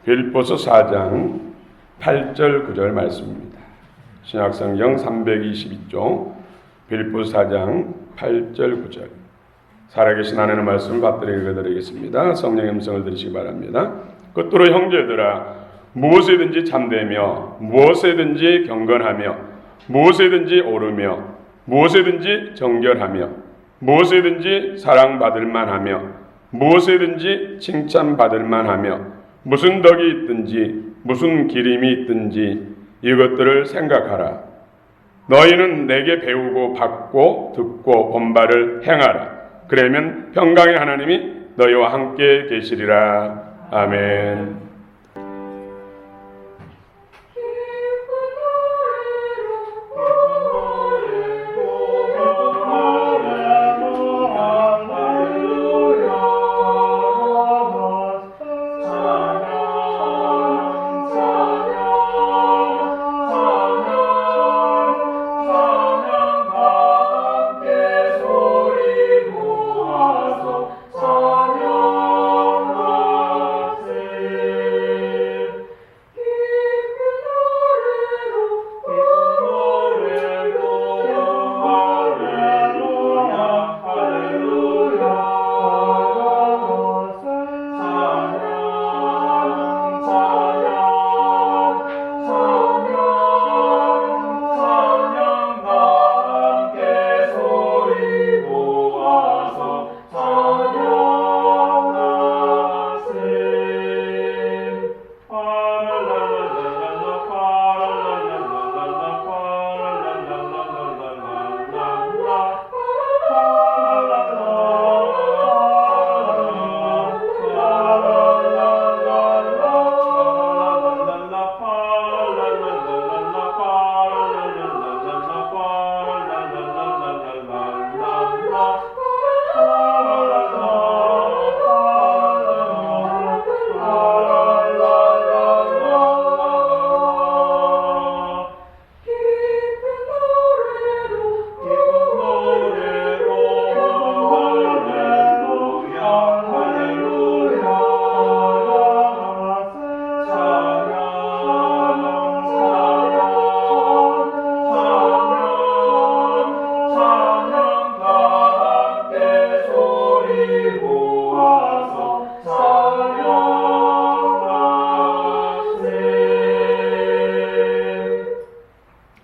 빌립보서 4장 8절 9절 말씀입니다. 신약성경 322쪽 빌립보서 4장 8절 9절. 살아계신 하나님의 말씀을 받들어 읽어드리겠습니다. 성령의 음성을 들으시기 바랍니다. 그토록 형제들아, 무엇에든지 참되며 무엇에든지 경건하며 무엇에든지 오르며 무엇에든지 정결하며 무엇에든지 사랑받을 만하며 무엇에든지 칭찬받을 만하며 무슨 덕이 있든지 무슨 기림이 있든지 이것들을 생각하라. 너희는 내게 배우고 받고 듣고 본 바를 행하라. 그러면 평강의 하나님이 너희와 함께 계시리라. 아멘.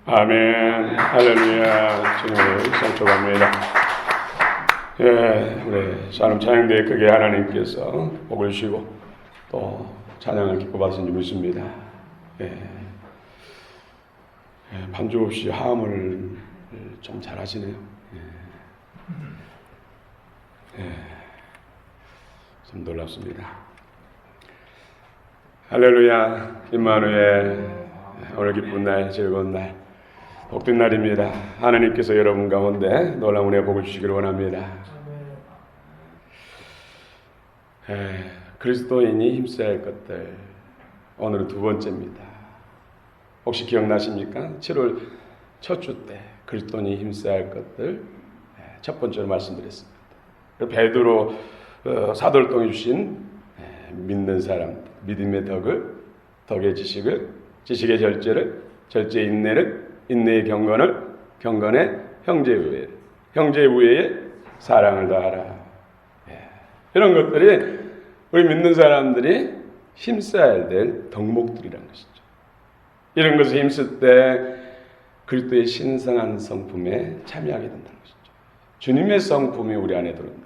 아멘. 할렐루야. 주님을 찬송합니다. 우리 산업 찬양대회 크게 하나님께서 복을 주시고 또 찬양을 기뻐 받으신 줄 믿습니다. 반주 없이 하음을 좀 잘하시네요. 좀 놀랍습니다. 할렐루야. 임마누엘. 오늘 기쁜 날, 즐거운 날, 복된 날입니다. 하나님께서 여러분 가운데 놀라운 은혜 복을 주시기를 원합니다. 그리스도인이 힘써야 할 것들, 오늘은 두 번째입니다. 혹시 기억나십니까? 7월 첫 주 때 그리스도인이 힘써야 할 것들 첫 번째로 말씀드렸습니다. 베드로 사도를 통해 주신 믿는 사람, 믿음의 덕을, 덕의 지식을, 지식의 절제를, 절제의 인내를, 인내의 경건을, 경건의 형제의 우애를, 형제의 우애에 사랑을 더하라. 이런 것들이 우리 믿는 사람들이 힘써야 될 덕목들이라는 것이죠. 이런 것을 힘쓸 때 그리스도의 신성한 성품에 참여하게 된다는 것이죠. 주님의 성품이 우리 안에 들어온다.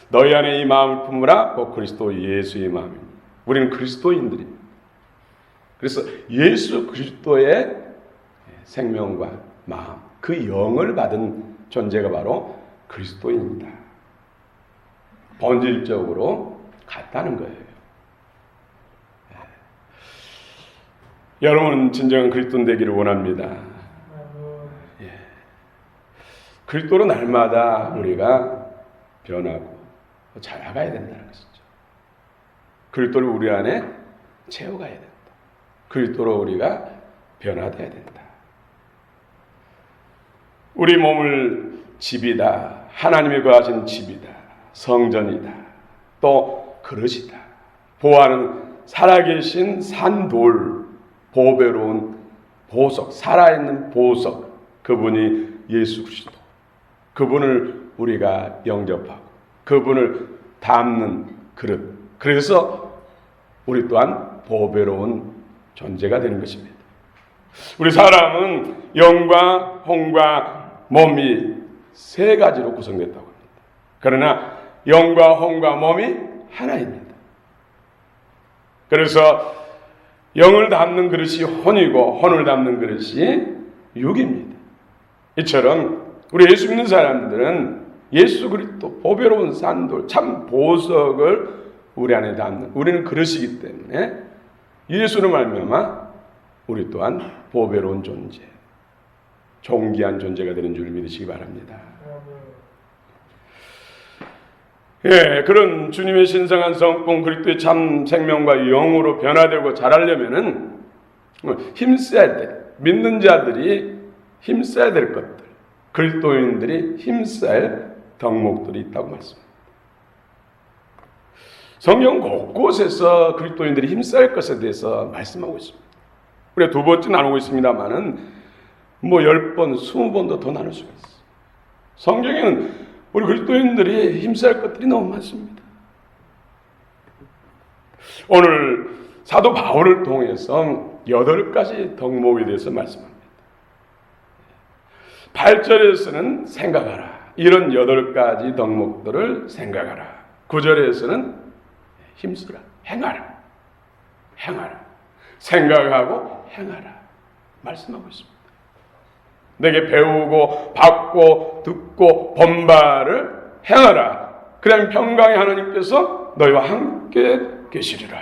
너희 안에 이 마음을 품으라. 곧 그리스도 예수의 마음입니다. 우리는 그리스도인들입니다. 그래서 예수 그리스도의 생명과 마음, 그 영을 받은 존재가 바로 그리스도입니다. 본질적으로 같다는 거예요. 여러분은 진정한 그리스도인 되기를 원합니다. 그리스도로 날마다 우리가 변하고 자라가야 된다는 것이죠. 그리스도를 우리 안에 채워가야 된다. 그리스도로 우리가 변화돼야 된다. 우리 몸을 집이다, 하나님이 거하신 집이다, 성전이다, 또 그릇이다, 보아는 살아계신 산돌, 보배로운 보석, 살아있는 보석, 그분이 예수 그리스도. 그분을 우리가 영접하고 그분을 담는 그릇. 그래서 우리 또한 보배로운 존재가 되는 것입니다. 우리 사람은 영과 혼과 몸이 세 가지로 구성됐다고 합니다. 그러나 영과 혼과 몸이 하나입니다. 그래서 영을 담는 그릇이 혼이고 혼을 담는 그릇이 육입니다. 이처럼 우리 예수 믿는 사람들은 예수 그리스도 보배로운 산돌, 참 보석을 우리 안에 담는, 우리는 그릇이기 때문에 예수로 말미암아 우리 또한 보배로운 존재, 존귀한 존재가 되는 줄 믿으시기 바랍니다. 예, 그런 주님의 신성한 성품, 그리스도의 참 생명과 영으로 변화되고 자라려면은 힘써야 돼. 믿는 자들이 힘써야 될 것들, 그리스도인들이 힘써야 덕목들이 있다고 말씀합니다. 성경 곳곳에서 그리스도인들이 힘써야 할 것에 대해서 말씀하고 있습니다. 우리가 두 번째 나누고 있습니다만은 10번, 20번도 더 나눌 수가 있어요. 성경에는 우리 그리스도인들이 힘써야 할 것들이 너무 많습니다. 오늘 사도 바울을 통해서 8가지 덕목에 대해서 말씀합니다. 8절에서는 생각하라. 이런 8가지 덕목들을 생각하라. 9절에서는 힘쓰라. 행하라. 행하라. 생각하고 행하라. 말씀하고 있습니다. 내게 배우고 받고 듣고 본바를 행하라. 그러면 평강의 하나님께서 너희와 함께 계시리라.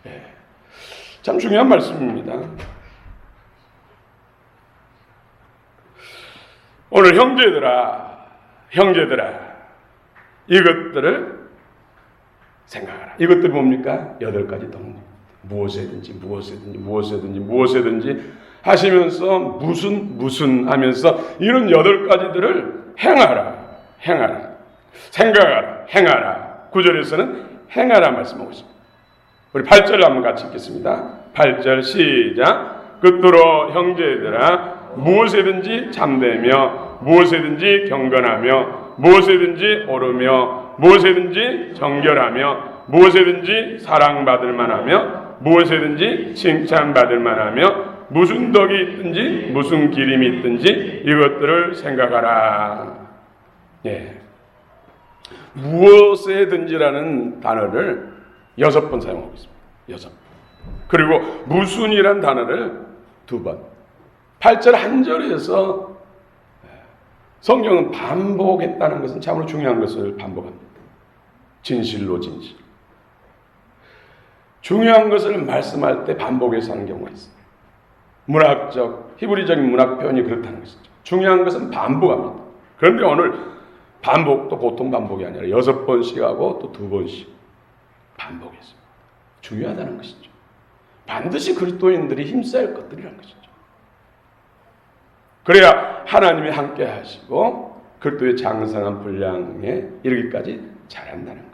예. 참 중요한 말씀입니다. 오늘 형제들아 이것들을 생각하라. 이것들이 뭡니까? 8가지 덕목. 무엇이든지 하시면서 무슨 하면서 이런 8가지들을 행하라. 생각하라. 행하라. 9절에서는 행하라 말씀하고 있습니다. 우리 8절을 한번 같이 읽겠습니다. 8절 시작. 끝으로 형제들아 무엇이든지 참되며 무엇이든지 경건하며 무엇이든지 옳으며 무엇이든지 정결하며 무엇이든지 사랑받을 만하며 무엇이든지 칭찬받을 만하며 무슨 덕이 있든지 무슨 기림이 있든지 이것들을 생각하라. 예. 무엇이든지라는 단어를 6번 사용하고 있습니다. 6번. 그리고 무슨이라는 단어를 2번. 8절 한 절에서 성경은 반복했다는 것은 참으로 중요한 것을 반복합니다. 진실로 진실. 중요한 것을 말씀할 때 반복해서 하는 경우가 있어요. 문학적, 히브리적인 문학 표현이 그렇다는 것이죠. 중요한 것은 반복합니다. 그런데 오늘 반복도 보통 반복이 아니라 6번씩 하고 또 2번씩 반복했습니다. 중요하다는 것이죠. 반드시 그리스도인들이 힘써야 할 것들이라는 것이죠. 그래야 하나님이 함께 하시고 그리스도의 장성한 분량에 이르기까지 잘한다는 거예요.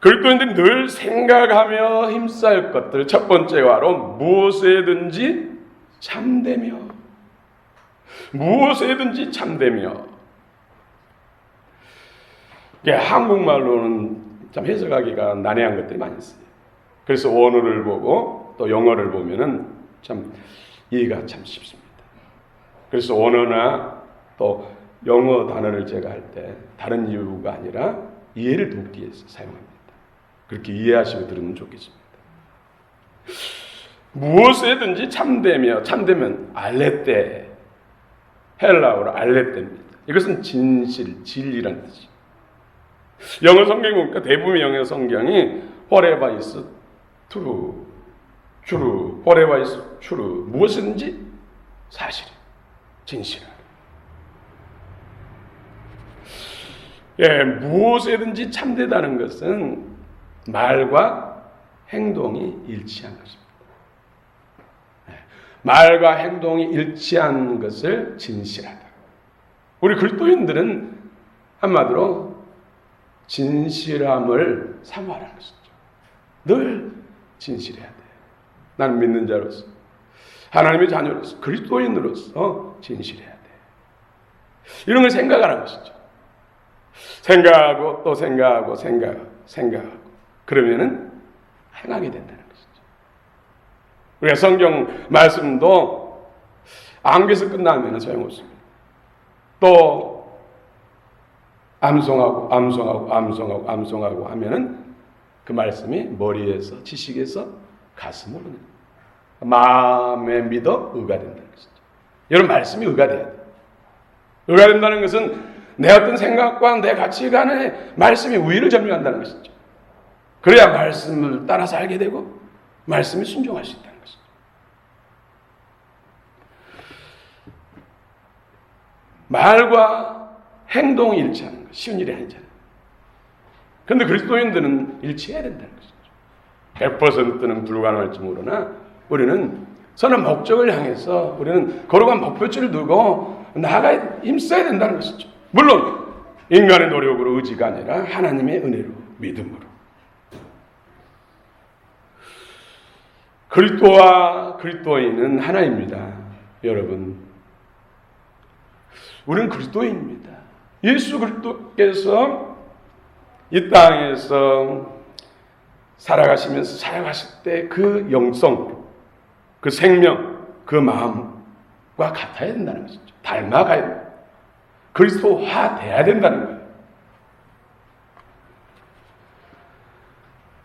그리스도인들이 늘 생각하며 힘써야 할 것들, 첫 번째와로 무엇에든지 참되며 이게 한국말로는 참 해석하기가 난해한 것들이 많이 있어요. 그래서 원어를 보고 또 영어를 보면은 참 이해가 참 쉽습니다. 그래서 원어나 또 영어 단어를 제가 할 때 다른 이유가 아니라 이해를 돕기 위해서 사용합니다. 그렇게 이해하시고 들으면 좋겠습니다. 무엇에든지 참되면 알레테, 헬라어로 알레테입니다. 이것은 진실, 진리라는 뜻이죠. 영어 성경이 보니까 대부분의 영어 성경이 whatever is true, whatever is true, 무엇이든지 사실, 진실. 예, 무엇에든지 참되다는 것은 말과 행동이 일치한 것입니다. 말과 행동이 일치한 것을 진실하다. 우리 그리스도인들은 한마디로 진실함을 사모하라는 것이죠. 늘 진실해야 돼. 난 믿는 자로서, 하나님의 자녀로서, 그리스도인으로서 진실해야 돼. 이런 걸 생각하라는 것이죠. 생각하고 또 생각하고 생각하고 그러면은 행하게 된다는 것이죠. 우리가 성경 말씀도 암기해서 끝나면 소용없습니다. 또 암송하고 하면은 그 말씀이 머리에서, 지식에서 가슴으로 마음에 믿어 의가 된다는 것이죠. 이런 말씀이 의가 돼야 돼요. 의가 된다는 것은 내 어떤 생각과 내 가치관에 말씀이 우위를 점령한다는 것이죠. 그래야 말씀을 따라 살게 되고 말씀에 순종할 수 있다는 것이죠. 말과 행동이 일치하는 것, 쉬운 일이 아니잖아요. 그런데 그리스도인들은 일치해야 된다는 것이죠. 100%는 불가능할지 모르나 우리는 선한 목적을 향해서 우리는 거룩한 목표치를 두고 나아가 힘써야 된다는 것이죠. 물론 인간의 노력으로, 의지가 아니라 하나님의 은혜로, 믿음으로. 그리스도와 그리스도인은 하나입니다. 여러분, 우리는 그리스도인입니다. 예수 그리스도께서 이 땅에서 살아가시면서 살아가실 때 그 영성, 그 생명, 그 마음과 같아야 된다는 것이죠. 닮아가야 돼요. 그리스도화 돼야 된다는 거예요.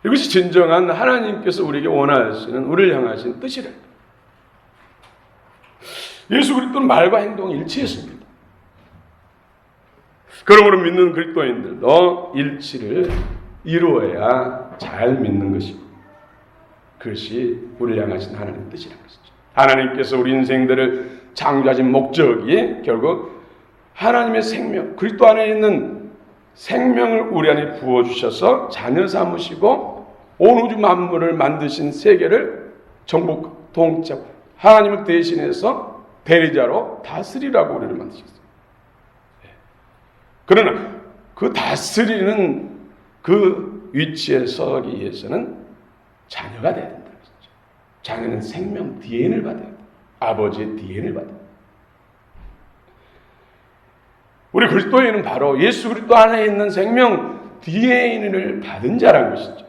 이것이 진정한 하나님께서 우리에게 원하시는, 우리를 향하신 뜻이래요. 예수 그리스도는 말과 행동이 일치했습니다. 그러므로 믿는 그리스도인들도 일치를 이루어야 잘 믿는 것이고, 그것이 우리를 향하신 하나님의 뜻이라는 것이죠. 하나님께서 우리 인생들을 창조하신 목적이 결국 하나님의 생명, 그리스도 안에 있는 생명을 우리 안에 부어주셔서 자녀 삼으시고 온 우주 만물을 만드신 세계를 정복, 통치, 하나님을 대신해서 대리자로 다스리라고 우리를 만드셨어요. 그러나 그 다스리는 그 위치에 서기 위해서는 자녀가 돼야 된다는 것이죠. 자녀는 생명 DNA를 받아야 돼요. 아버지의 DNA를 받아야 돼요. 우리 그리스도인은 바로 예수 그리스도 안에 있는 생명 DNA를 받은 자라는 것이죠.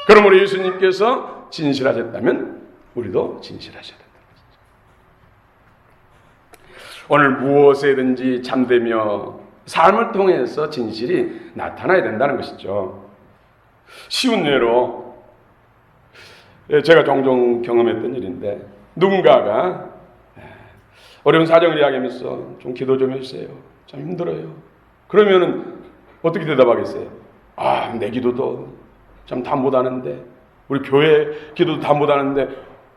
그러므로 예수님께서 진실하셨다면 우리도 진실하셔야 된다는 것이죠. 오늘 무엇에든지 참되며 삶을 통해서 진실이 나타나야 된다는 것이죠. 쉬운 예로 제가 종종 경험했던 일인데, 누군가가 어려운 사정을 이야기하면서 좀 기도 좀 해주세요, 참 힘들어요. 그러면은 어떻게 대답하겠어요? 내 기도도 참 다 못하는데, 우리 교회 기도도 다 못하는데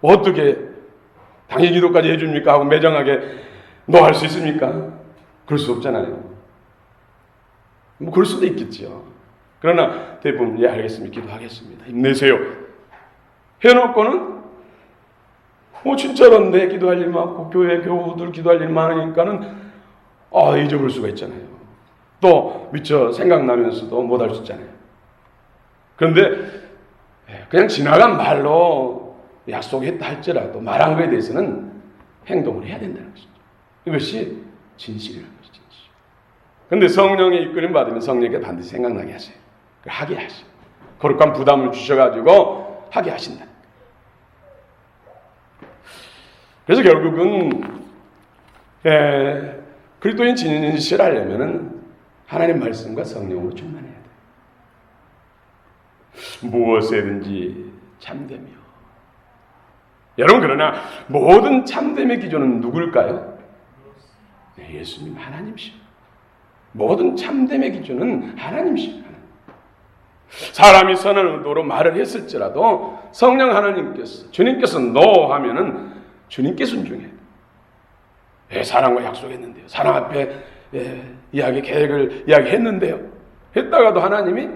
어떻게 당일 기도까지 해줍니까? 하고 매정하게 너 할 수 있습니까? 그럴 수 없잖아요. 뭐 그럴 수도 있겠죠. 그러나 대부분 알겠습니다, 기도하겠습니다, 힘내세요 해놓고는 진짜로 내 기도할 일 많고 교회 교우들 기도할 일 많으니까는 잊어버릴 수가 있잖아요. 또 미처 생각나면서도 못할 수 있잖아요. 그런데 그냥 지나간 말로 약속했다 할지라도 말한 거에 대해서는 행동을 해야 된다는 것이죠. 이것이 진실이라는 것이죠. 그런데 성령의 이끌림 받으면 성령께 반드시 생각나게 하세요. 하게 하세요. 거룩한 부담을 주셔가지고 하게 하신다. 그래서 결국은 그리스도인 진실하려면은 하나님 말씀과 성령으로 충만해야 돼요. 무엇에든지 참되며. 여러분, 그러나 모든 참됨의 기준은 누굴까요? 예수님, 하나님이시오. 모든 참됨의 기준은 하나님이시오. 사람이 선한 의도로 말을 했을지라도 성령 하나님께서, 주님께서 no 하면은 주님께 순종해요. 사랑과 약속했는데요. 사랑 앞에 계획을 이야기했는데요. 했다가도 하나님이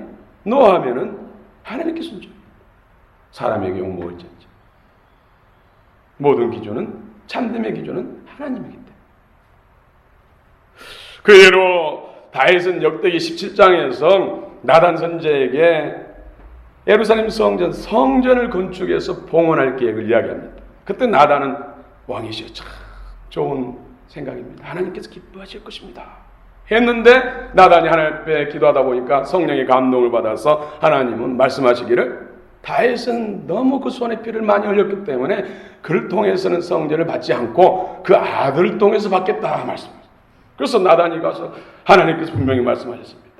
no 하면은 하나님께 순종해요. 사람에게 욕먹을지 않죠. 모든 기준은, 참됨의 기준은 하나님이기 때문에. 그 예로 다윗은 역대기 17장에서 나단 선지자에게 예루살렘 성전을 건축해서 봉헌할 계획을 이야기합니다. 그때 나단은 왕이시여 참 좋은 생각입니다. 하나님께서 기뻐하실 것입니다. 했는데 나단이 하나님 앞에 기도하다 보니까 성령의 감동을 받아서 하나님은 말씀하시기를 다윗은 너무 그 손에 피를 많이 흘렸기 때문에 그를 통해서는 성전을 받지 않고 그 아들을 통해서 받겠다 말씀하셨어요. 그래서 나단이 가서 하나님께서 분명히 말씀하셨습니다.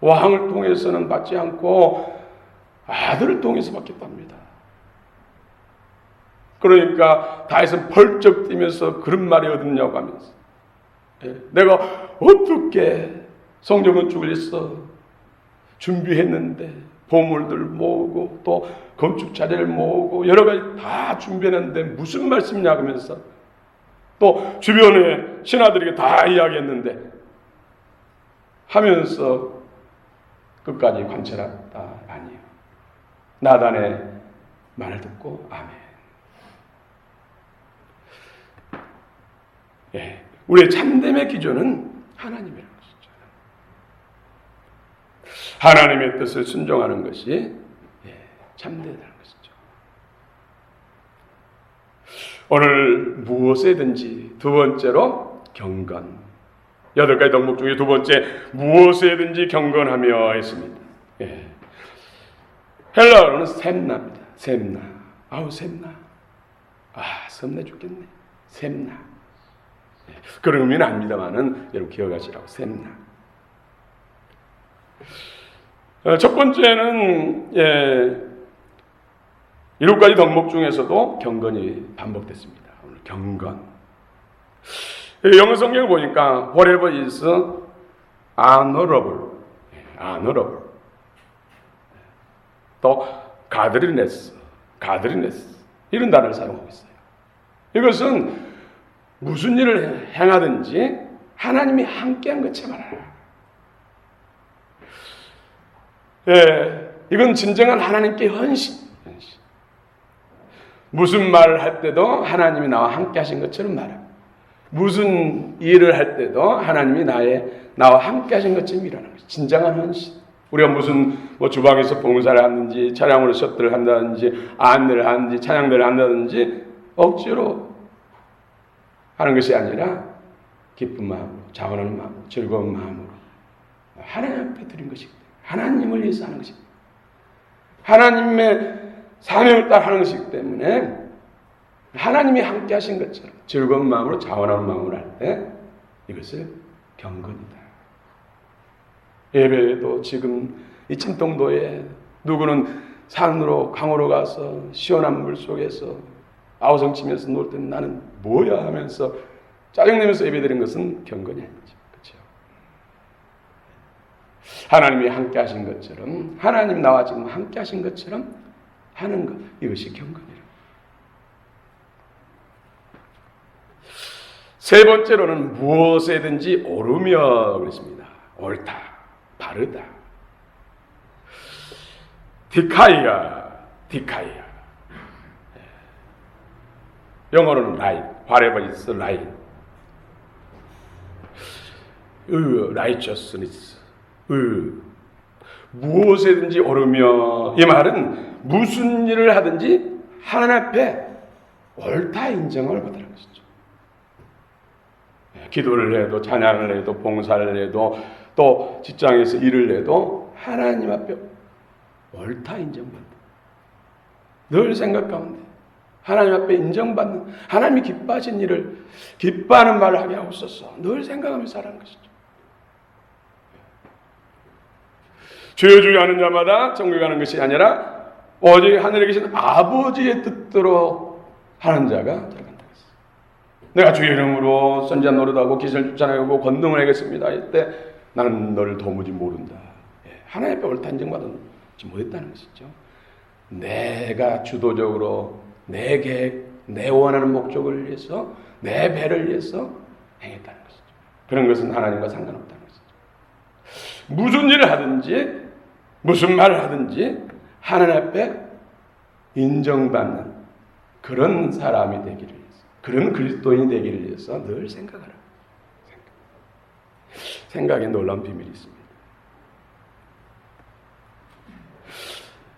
왕을 통해서는 받지 않고 아들을 통해서 받겠답니다. 그러니까 다윗은 벌쩍 뛰면서 그런 말이 어딨냐고 하면서 내가 어떻게 성전 건축을 했어 준비했는데 보물들 모으고 또 건축 자재를 모으고 여러 가지 다 준비했는데 무슨 말씀이냐 하면서 또 주변에 신하들에게 다 이야기했는데 하면서 끝까지 관찰했다. 아니에요. 나단의 말을 듣고 아멘. 예, 우리의 참됨의 기준은 하나님이라는 것이죠. 하나님의 뜻을 순종하는 것이 참되다는 것이죠. 오늘 무엇에든지 두 번째로 경건. 8가지 덕목 중에 두 번째 무엇에든지 경건하며 했습니다. 예. 헬라어로는 셈나입니다. 셈나. 아우 셈나. 아 섭내 죽겠네. 셈나. 예. 그런 의미는 아닙니다만은 여러분 기억하시라고 셈나. 첫 번째는 7가지 덕목 중에서도 경건이 반복됐습니다. 오늘 경건. 영어 성경을 보니까 whatever is honorable, honorable. 또 godliness 이런 단어를 사용하고 있어요. 이것은 무슨 일을 행하든지 하나님이 함께한 것처럼 알아라. 이건 진정한 하나님께 헌신. 무슨 말을 할 때도 하나님이 나와 함께 하신 것처럼 말합니다. 무슨 일을 할 때도 하나님이 나와 함께 하신 것처럼 일하는 것이 진정한 헌신. 우리가 무슨 주방에서 봉사를 하든지 차량으로 셔틀을 한다든지 안내를 하든지 찬양대를 한다든지 억지로 하는 것이 아니라 기쁜 마음으로 자원하는 마음으로 즐거운 마음으로 하나님 앞에 드린 것이기 때문에 하나님을 위해서 하는 것이기 때문에 하나님의 사명을 따라 하는 것이기 때문에 하나님이 함께 하신 것처럼 즐거운 마음으로 자원하는 마음으로 할 때 이것을 경건이다. 예배에도 지금 이 찐통도에 누구는 산으로 강으로 가서 시원한 물 속에서 아우성 치면서 놀 때는 나는 뭐야 하면서 짜증내면서 예배드린 것은 경건이 아니죠. 그렇죠? 하나님이 함께 하신 것처럼 하나님 나와 지금 함께 하신 것처럼 하는 것 이것이 경건이라. 세 번째로는 무엇에든지 오르며 그랬습니다. 옳다, 바르다. 디카이아. 영어로는 right, whatever is right. righteousness. 무엇에든지 오르며 이 말은 무슨 일을 하든지 하나님 앞에 옳다 인정을 받으라는 것이죠. 기도를 해도 찬양을 해도 봉사를 해도 또 직장에서 일을 해도 하나님 앞에 옳다 인정받는 늘 생각 가운데 하나님 앞에 인정받는 하나님이 기뻐하신 일을 기뻐하는 말을 하게 하고 있어서 늘 생각하면서 살아가는 것이죠. 주여 하는 자마다 천국에 가는 것이 아니라 오직 하늘에 계신 아버지의 뜻대로 하는 자가 들어간다. 내가 주의 이름으로 선지자 노릇하고 기사를 쫓아내고 권능을 하겠습니다. 이때 나는 너를 도무지 모른다. 하나님 앞에 옳다 인정받지 못했다는 것이죠. 내가 주도적으로 내 계획, 내 원하는 목적을 위해서 내 배를 위해서 행했다는 것이죠. 그런 것은 하나님과 상관없다는 것이죠. 무슨 일을 하든지 무슨 말을 하든지 하나님 앞에 인정받는 그런 사람이 되기를 위해서 그런 그리스도인이 되기를 위해서 늘 생각하라. 생각에 놀라운 비밀이 있습니다.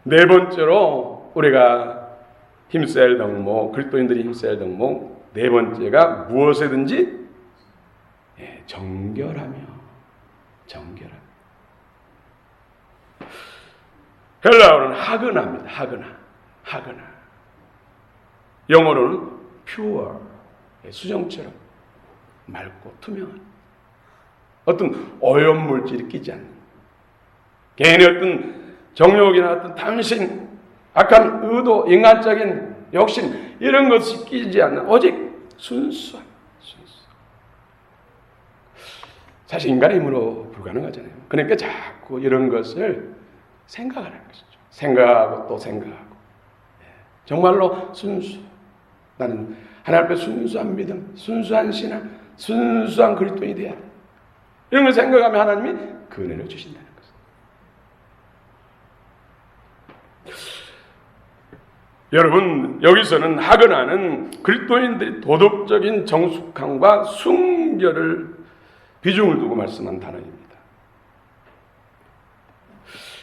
네 번째로 우리가 힘써야 할 덕목, 그리스도인들이 힘써야 할 덕목 네 번째가 무엇이든지 정결하며. 헬라어는 하그나입니다. 하그나. 영어로는 pure, 수정처럼 맑고 투명한, 어떤 오염물질이 끼지 않는, 개인의 어떤 정욕이나 어떤 탐심, 악한 의도, 인간적인 욕심 이런 것이 끼지 않는 오직 순수한. 사실 인간의 힘으로 불가능하잖아요. 그러니까 자꾸 이런 것을 생각하는 것이죠. 생각하고 또 생각하고. 정말로 나는 하나님 앞에 순수한 믿음, 순수한 신앙, 순수한 그리스도인이 돼야 돼. 이런 걸 생각하면 하나님이 그 은혜를 주신다는 것입니다. 여러분, 여기서는 하그나는 그리스도인들이 도덕적인 정숙함과 순결을 비중을 두고 말씀한 단어입니다.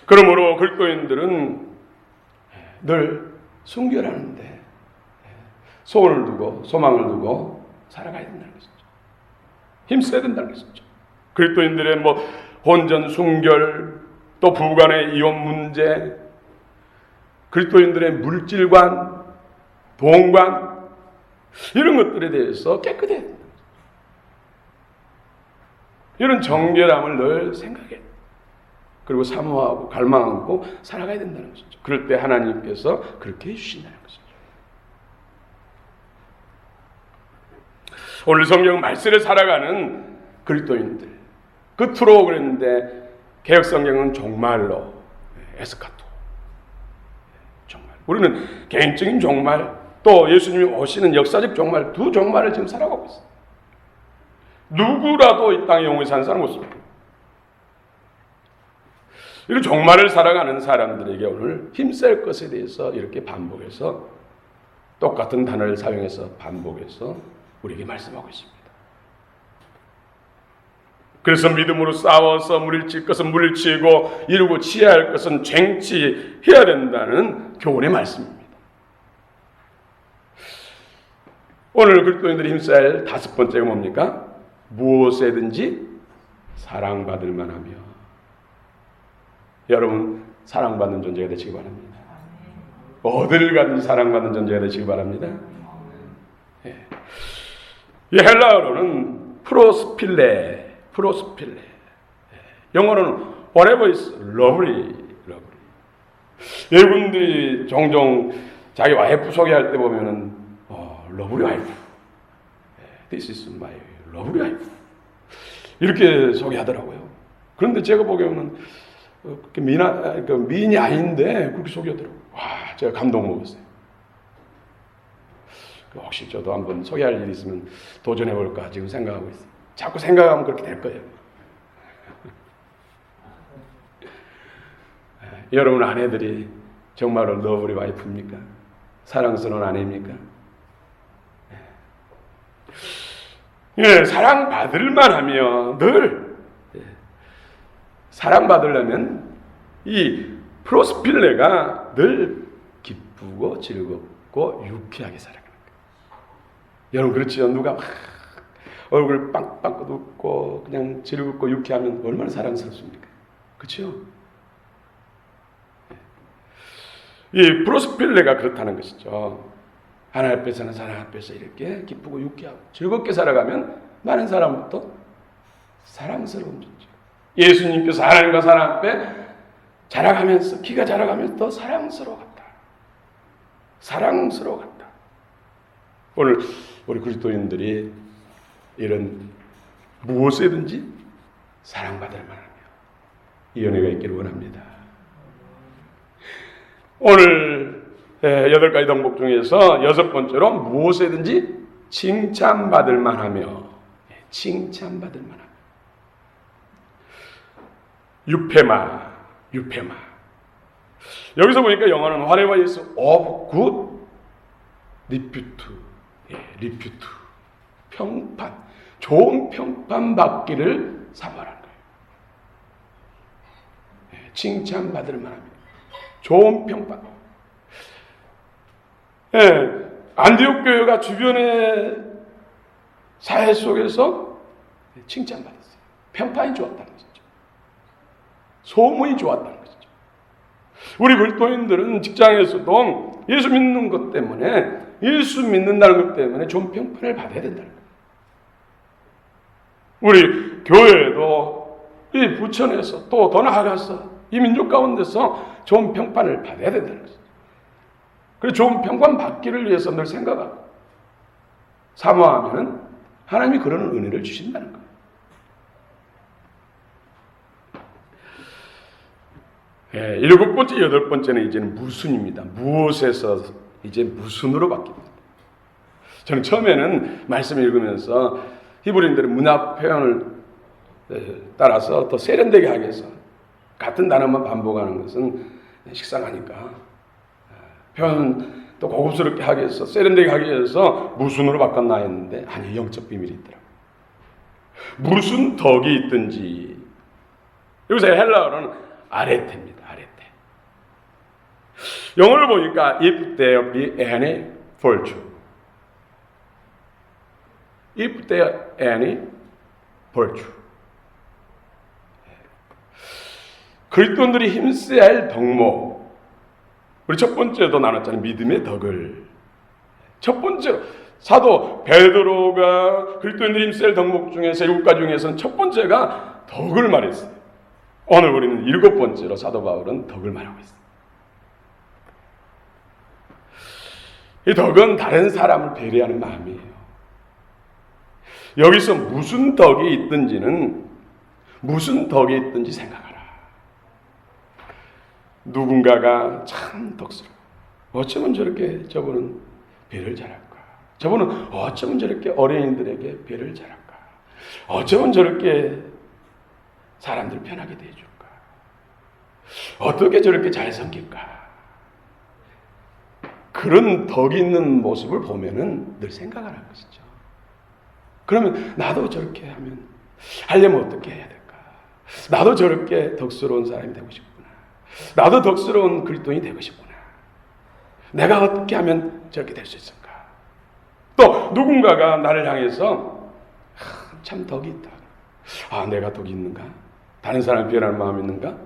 그러므로 그리스도인들은 늘 순결하는데 소원을 두고 소망을 두고 살아가야 된다는 것이죠. 힘써야 된다는 것이죠. 그리스도인들의 혼전 순결, 또 부부간의 이혼 문제, 그리스도인들의 물질관, 돈관 이런 것들에 대해서 깨끗해야 된다. 이런 정결함을 늘 생각해. 그리고 사모하고 갈망하고 살아가야 된다는 것이죠. 그럴 때 하나님께서 그렇게 해주신다는 것이죠. 오늘 성경 말씀을 살아가는 그리스도인들 끝으로 그랬는데 개혁 성경은 종말로 에스카토 종말. 우리는 개인적인 종말 또 예수님이 오시는 역사적 종말 두 종말을 지금 살아가고 있어요. 누구라도 이 땅에 영원히 사는 사람 없습니다. 이런 종말을 살아가는 사람들에게 오늘 힘쓸 것에 대해서 이렇게 반복해서 똑같은 단어를 사용해서 반복해서 우리에게 말씀하고 있습니다. 그래서 믿음으로 싸워서 물리칠 것은 물리치고 이루고 취해야 할 것은 쟁취해야 된다는 교훈의 말씀입니다. 오늘 그리스도인들이 힘써야 할 다섯 번째가 뭡니까? 무엇에든지 사랑받을 만하며. 여러분 사랑받는 존재가 되시기 바랍니다. 어딜 가든지 사랑받는 존재가 되시기 바랍니다. 이 헬라어로는 프로스필레. 영어로는 whatever is lovely. 여러분들이 종종 자기 와이프 소개할 때 보면은 lovely wife, this is my lovely wife 이렇게 소개하더라고요. 그런데 제가 보기에는 미인이 아닌데 그렇게 소개하더라고요. 와, 제가 감동 먹었어요. 혹시 저도 한번 소개할 일이 있으면 도전해볼까 지금 생각하고 있어요. 자꾸 생각하면 그렇게 될 거예요. 여러분 아내들이 정말로 러블리 와이프입니까? 사랑스러운 아내입니까? 사랑받을 만하며 늘 사랑받으려면 이 프로스필레가 늘 기쁘고 즐겁고 유쾌하게 살아가는 거예요. 여러분 그렇지요? 누가 막 얼굴 빵빵 웃고 그냥 즐겁고 유쾌하면 얼마나 사랑스럽습니까? 그렇죠? 이 프로스필레가 그렇다는 것이죠. 하나님 앞에서는 사람 앞에서 이렇게 기쁘고 유쾌하고 즐겁게 살아가면 많은 사람부터 사랑스러운 존재. 예수님께서 하나님과 사람 앞에 자라가면서 키가 자라가면서 더 사랑스러워갔다. 오늘 우리 그리스도인들이 이런 무엇에든지 사랑받을 만하며 이 은혜가 있기를 원합니다. 오늘 8가지 덕목 중에서 6번째로 무엇에든지 칭찬받을 만하며 유페마. 여기서 보니까 영어는 whatever is of good repute, 평판, 좋은 평판 받기를 사모하라는 거예요. 칭찬받을 만합니다. 좋은 평판. 안디옥 교회가 주변의 사회 속에서 칭찬받았어요. 평판이 좋았다는 것이죠. 소문이 좋았다는 것이죠. 우리 그리스도인들은 직장에서도 예수 믿는 것 때문에, 예수 믿는다는 것 때문에 좋은 평판을 받아야 된다는 거예요. 우리 교회도 이 부천에서 또 더 나아가서 이 민족 가운데서 좋은 평판을 받아야 된다는 것이죠. 그래서 좋은 평판 받기를 위해서 늘 생각하고 사모하면 하나님이 그런 은혜를 주신다는 거예요. 일곱 번째, 여덟 번째는 이제는 무슨입니다. 무엇에서 이제 무슨으로 바뀝니다. 저는 처음에는 말씀 읽으면서 히브리인들의 문학 표현을 따라서 더 세련되게 하기 위해서 같은 단어만 반복하는 것은 식상하니까 표현 또 고급스럽게 하기 위해서, 세련되게 하기 위해서 무슨으로 바꿨나 했는데 아니, 영적 비밀이 있더라고요. 무슨 덕이 있든지, 여기서 헬라어로는 아레테입니다. 아레테. 영어를 보니까 if there be any virtue, if there any virtue. 그리스도인들이 힘써야 할 덕목, 우리 첫 번째도 나눴잖아요. 믿음의 덕을. 첫 번째, 사도 베드로가 그리스도인들이 힘써야 할 덕목 중에서 7가지 중에서는 첫 번째가 덕을 말했어요. 오늘 우리는 7번째로 사도 바울은 덕을 말하고 있어요. 이 덕은 다른 사람을 배려하는 마음이에요. 여기서 무슨 덕이 있든지는, 무슨 덕이 있든지 생각하라. 누군가가 참 덕스러워. 어쩌면 저렇게 저분은 배려를 잘할까? 저분은 어쩌면 저렇게 어린이들에게 배려를 잘할까? 어쩌면 저렇게 사람들 편하게 대해줄까? 어떻게 저렇게 잘 섬길까? 그런 덕이 있는 모습을 보면은 늘 생각하라는 것이죠. 그러면 나도 저렇게 하려면 어떻게 해야 될까? 나도 저렇게 덕스러운 사람이 되고 싶구나. 나도 덕스러운 그리스도인이 되고 싶구나. 내가 어떻게 하면 저렇게 될 수 있을까? 또 누군가가 나를 향해서 참 덕이 있다. 내가 덕이 있는가? 다른 사람을 비하하는 마음이 있는가?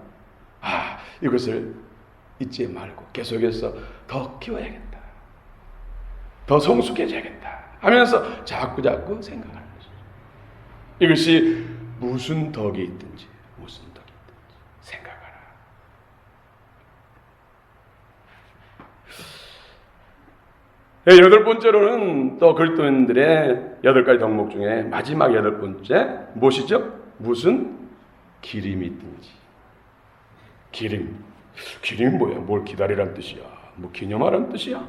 이것을 잊지 말고 계속해서 더 키워야겠다. 더 성숙해져야겠다 하면서 자꾸 생각하는 것이죠. 이것이 무슨 덕이 있든지, 무슨 덕이 있든지 생각하라. 여덟 번째로는 또 그리스도인들의 8가지 덕목 중에 마지막 8번째 무엇이죠? 무슨 기림이 있든지. 기림이 뭐야? 뭘 기다리란 뜻이야? 뭐 기념하란 뜻이야?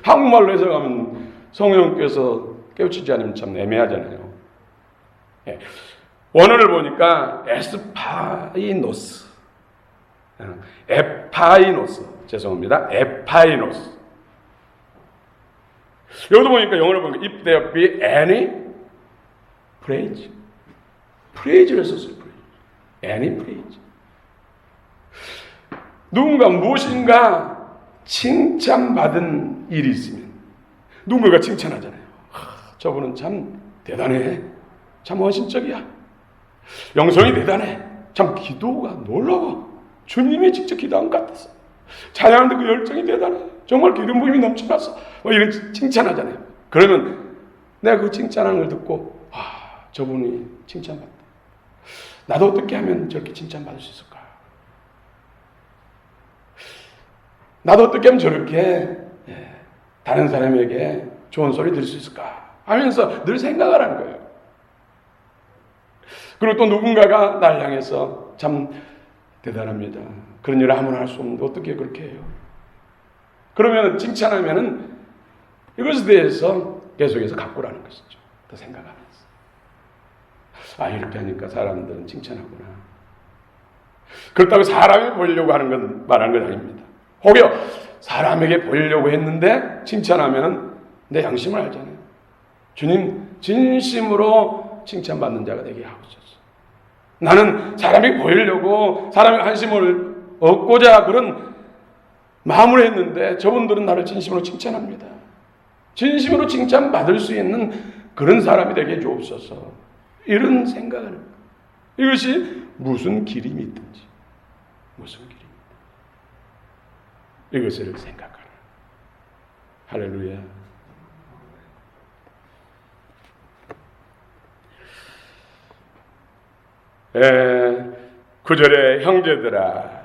한국말로 해석하면 성령께서 깨우치지 않으면 참 애매하잖아요. 원어를 보니까 에스파이노스, 에파이노스. 여기도 보니까 영어를 보니까 if there be any praise를 썼어요. any praise. 누군가 무엇인가 칭찬받은 일이 있으면 누군가가 칭찬하잖아요. 저분은 참 대단해. 참 헌신적이야. 영성이 대단해. 참 기도가 놀라워. 주님이 직접 기도한 것 같았어. 찬양하는데 그 열정이 대단해. 정말 기름 부음이 넘쳐났어. 이런 칭찬하잖아요. 그러면 내가 그 칭찬하는 걸 듣고 저분이 칭찬받다. 나도 어떻게 하면 저렇게 칭찬받을 수 있을까? 나도 어떻게 하면 저렇게 다른 사람에게 좋은 소리 들을 수 있을까? 하면서 늘 생각을 하는 거예요. 그리고 또 누군가가 날 향해서 참 대단합니다. 그런 일을 아무나 할 수 없는데 어떻게 그렇게 해요? 그러면 칭찬하면은 이것에 대해서 계속해서 가꾸라는 것이죠. 더 생각하면서. 이렇게 하니까 사람들은 칭찬하구나. 그렇다고 사람이 보이려고 하는 건 말하는 건 아닙니다. 혹여 사람에게 보이려고 했는데 칭찬하면 내 양심을 알잖아요. 주님 진심으로 칭찬받는 자가 되게 하옵소서. 나는 사람이 보이려고 사람의 관심을 얻고자 그런 마음을 했는데 저분들은 나를 진심으로 칭찬합니다. 진심으로 칭찬받을 수 있는 그런 사람이 되게 해주옵소서. 이런 생각을 합니다. 이것이 무슨 기림이 있든지 무슨 기림이 있든지 이것을 생각하라. 할렐루야. 구절에 형제들아,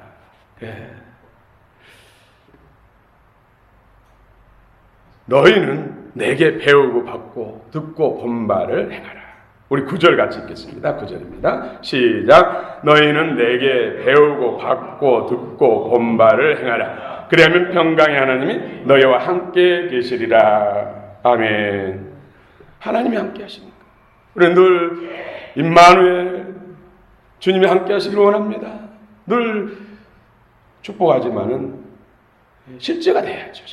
너희는 내게 배우고 받고 듣고 본바를 행하라. 우리 9절 같이 읽겠습니다. 9절입니다. 시작. 너희는 내게 배우고 받고 듣고 본바를 행하라. 그러면 평강의 하나님이 너희와 함께 계시리라. 아멘. 하나님이 함께 하십니까? 우리 늘 임마누엘 주님이 함께 하시기를 원합니다. 늘 축복하지만은 실제가 돼야죠.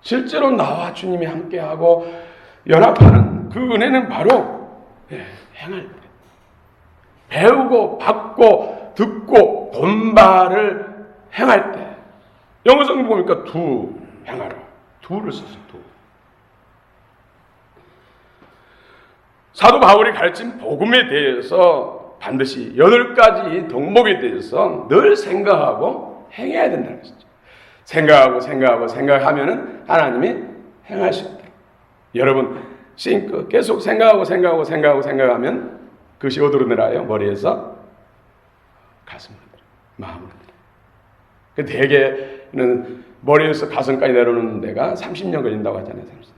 실제로 나와 주님이 함께하고 연합하는 그 은혜는 바로 행할 때, 배우고 받고 듣고 본바를 행할 때. 영어 성경 보니까 두 행하라. 두를 썼어요. 두. 사도 바울이 가르친 복음에 대해서 반드시 8가지 덕목에 대해서 늘 생각하고 행해야 된다는 것이죠. 생각하면은 하나님이 행할 수 있다. 여러분, 계속 생각하면 그것이 어디로 내려요? 머리에서 가슴으로 내려, 마음으로 내려. 대개는 머리에서 가슴까지 내려오는 데가 30년 걸린다고 하잖아요. 30년.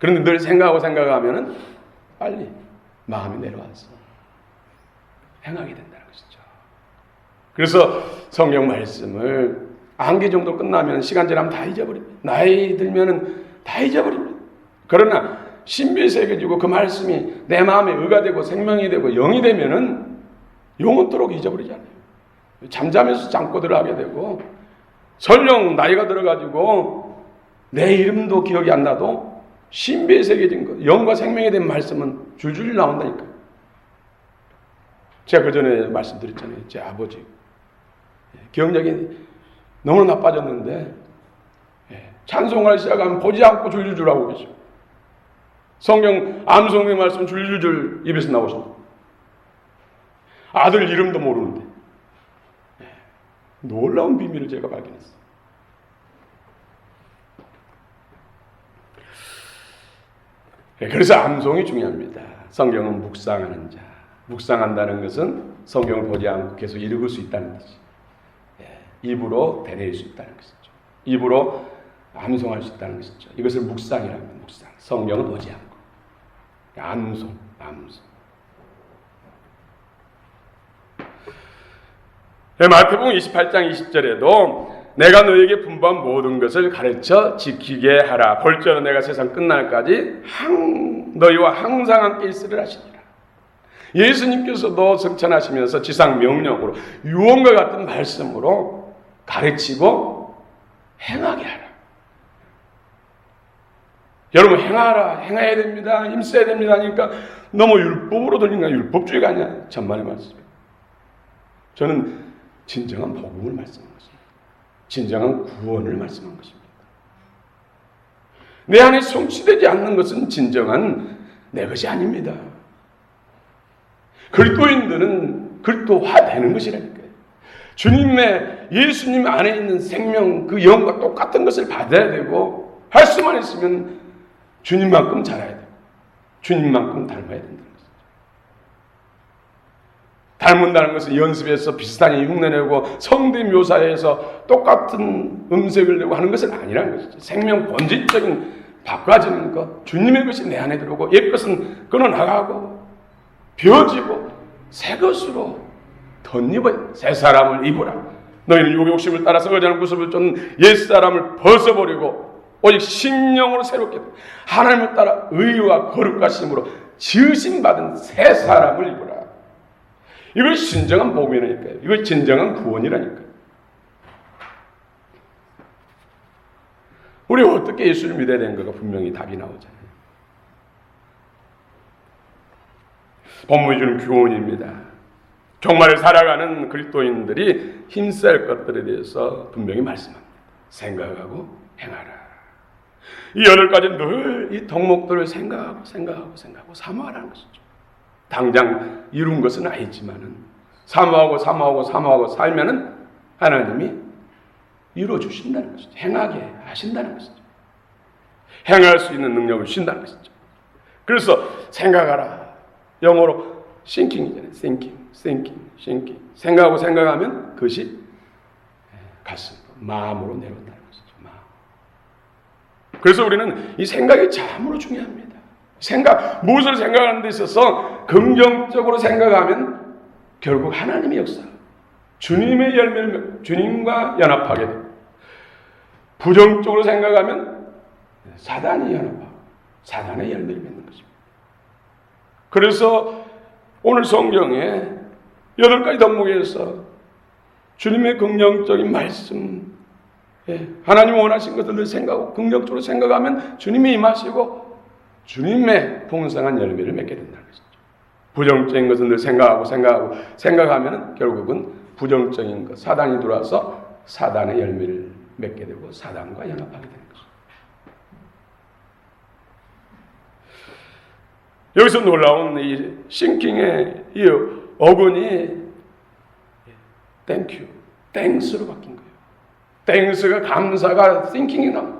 그런데 늘 생각하면은 빨리 마음이 내려와서 행하게 된다는 것이죠. 그래서 성경 말씀을 안개 정도 끝나면 시간 지나면 다 잊어버립니다. 나이 들면은 다 잊어버립니다. 그러나 신비에 새겨지고 그 말씀이 내 마음에 의가 되고 생명이 되고 영이 되면은 영원토록 잊어버리잖아요. 잠자면서 잠꼬들을 하게 되고 설령 나이가 들어가지고 내 이름도 기억이 안 나도 신비에 새겨진 것, 영과 생명이 된 말씀은 줄줄 나온다니까요. 제가 그 전에 말씀드렸잖아요. 제 아버지 기억력이 너무 나빠졌는데 찬송을 시작하면 보지 않고 줄줄줄 하고 계셔. 성경 암송의 말씀 줄줄줄 입에서 나오십니다. 아들 이름도 모르는데 놀라운 비밀을 제가 발견했어요. 그래서 암송이 중요합니다. 성경은 묵상하는 자. 묵상한다는 것은 성경을 보지 않고 계속 읽을 수 있다는 뜻이죠. 입으로 되뇌일 수 있다는 것이죠. 입으로 암송할 수 있다는 것이죠. 이것을 묵상이라고 합니다. 묵상. 성경을 보지 않고. 암송. 마태복음 28장 20절에도 내가 너에게 분부한 모든 것을 가르쳐 지키게 하라. 볼지어다 내가 세상 끝날까지 너희와 항상 함께 있으리라 하시니라. 예수님께서도 성찬하시면서 지상 명령으로 유언과 같은 말씀으로 가르치고 행하게 하라. 여러분 행해야 됩니다. 힘써야 됩니다. 하니까 너무 율법으로 들린가? 율법주의가 아니야. 천만의 말씀. 저는 진정한 복음을 말씀한 것입니다. 진정한 구원을 말씀한 것입니다. 내 안에 성취되지 않는 것은 진정한 내 것이 아닙니다. 그리스도인들은 그리스도화되는 것이라니까요. 예수님 안에 있는 생명, 그 영과 똑같은 것을 받아야 되고 할 수만 있으면 주님만큼 자라야 되고 주님만큼 닮아야 된다는 것이죠. 닮는다는 것은 연습해서 비슷하게 흉내내고 성대 묘사해서 똑같은 음색을 내고 하는 것은 아니라는 것이죠. 생명 본질적인 바꿔지는 것, 주님의 것이 내 안에 들어오고 옛 것은 끊어나가고 비워지고 새 것으로 덧입어야 새 사람을 입으라. 너희는 육의 욕심을 따라서 의자는 구습을 쫓는 옛사람을 벗어버리고 오직 심령으로 새롭게 하나님을 따라 의와 거룩과 심으로 지으심 받은 새 사람을 입으라. 이것이 진정한 복음이라니까요. 이것이 진정한 구원이라니까요. 우리 어떻게 예수를 믿어야 되는가가 분명히 답이 나오잖아요. 본문이 주는 교훈입니다. 정말 살아가는 그리스도인들이 힘써야 할 것들에 대해서 분명히 말씀합니다. 생각하고 행하라. 이 8가지 늘 이 덕목들을 생각하고 사모하라는 것이죠. 당장 이룬 것은 아니지만은 사모하고 살면은 하나님이 이루어 주신다는 것이죠. 행하게 하신다는 것이죠. 행할 수 있는 능력을 주신다는 것이죠. 그래서 생각하라. 영어로 thinking이잖아요. thinking. 생각하면 그것이 가슴, 마음으로 내려온다는 것이죠. 마음. 그래서 우리는 이 생각이 참으로 중요합니다. 무엇을 생각하는 데 있어서 긍정적으로 생각하면 결국 하나님의 역사, 주님의 열매를, 주님과 연합하게 되고, 부정적으로 생각하면 사단이 연합하고 사단의 열매를 맺는 것입니다. 그래서 오늘 성경에 8가지 덕목에서 주님의 긍정적인 말씀, 하나님 원하신 것들을 생각하고 긍정적으로 생각하면 주님이 임하시고 주님의 풍성한 열매를 맺게 된다는 것이죠. 부정적인 것은 늘 생각하면 결국은 부정적인 것, 사단이 들어와서 사단의 열매를 맺게 되고 사단과 연합하게 되는 것이죠. 여기서 놀라운 이 thinking의 이 어근이 thank you, thanks로 바뀐 거예요. thanks가 감사가 thinking이 나옵니다.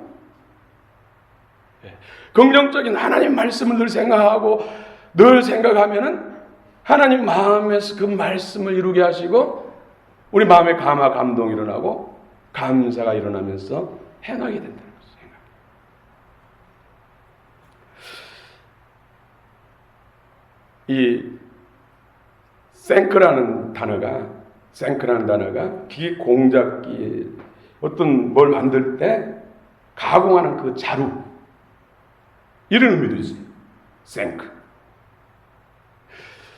긍정적인 하나님 말씀을 늘 생각하면은 하나님 마음에서 그 말씀을 이루게 하시고 우리 마음에 감동이 일어나고 감사가 일어나면서 행하게 된다는 것이죠. 이 thank라는 단어가 기계 공작기 어떤 뭘 만들 때 가공하는 그 자루 이런 의미도 있어요. thank.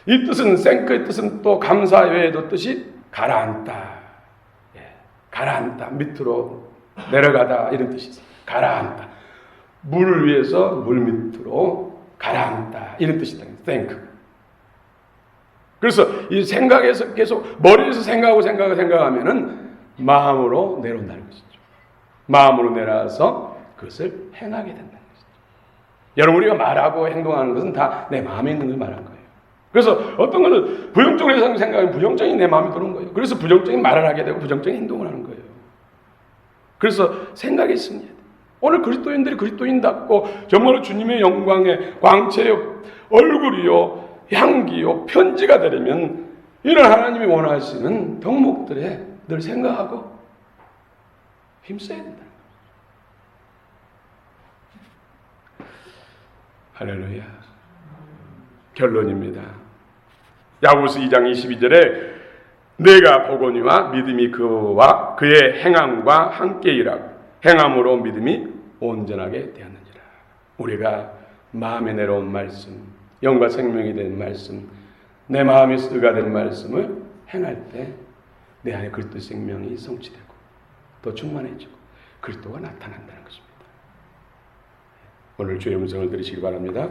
이 뜻은 thank의 뜻은 또 감사 외에도 뜻이 가라앉다. 가라앉다. 밑으로 내려가다 이런 뜻이 있어요. 가라앉다. 물을 위해서 물 밑으로 가라앉다. 이런 뜻이 있다. thank. 그래서 이 생각에서 계속 머리에서 생각하면은 마음으로 내려온다는 것이죠. 마음으로 내려서 그것을 행하게 된다는 것이죠. 여러분 우리가 말하고 행동하는 것은 다 내 마음에 있는 걸 말한 거예요. 그래서 어떤 거는 부정적으로 생각하면 부정적인 내 마음이 들어온 거예요. 그래서 부정적인 말을 하게 되고 부정적인 행동을 하는 거예요. 그래서 생각이 있습니다. 오늘 그리스도인들이 그리스도인답고 정말로 주님의 영광의 광채요 얼굴이요 향기요 편지가 되려면 이런 하나님이 원하시는 덕목들에 늘 생각하고 힘써야 된다. 할렐루야. 결론입니다. 야고보서 2장 22절에 내가 보거니와 믿음이 그와 그의 행함과 함께 일하고 행함으로 믿음이 온전하게 되었느니라. 우리가 마음에 내려온 말씀, 영과 생명이 된 말씀, 내 마음에 의가된 말씀을 행할 때 내 안에 그리스도 생명이 성취되고 더 충만해지고 그리스도가 나타난다는 것입니다. 오늘 주의 음성을 들으시기 바랍니다.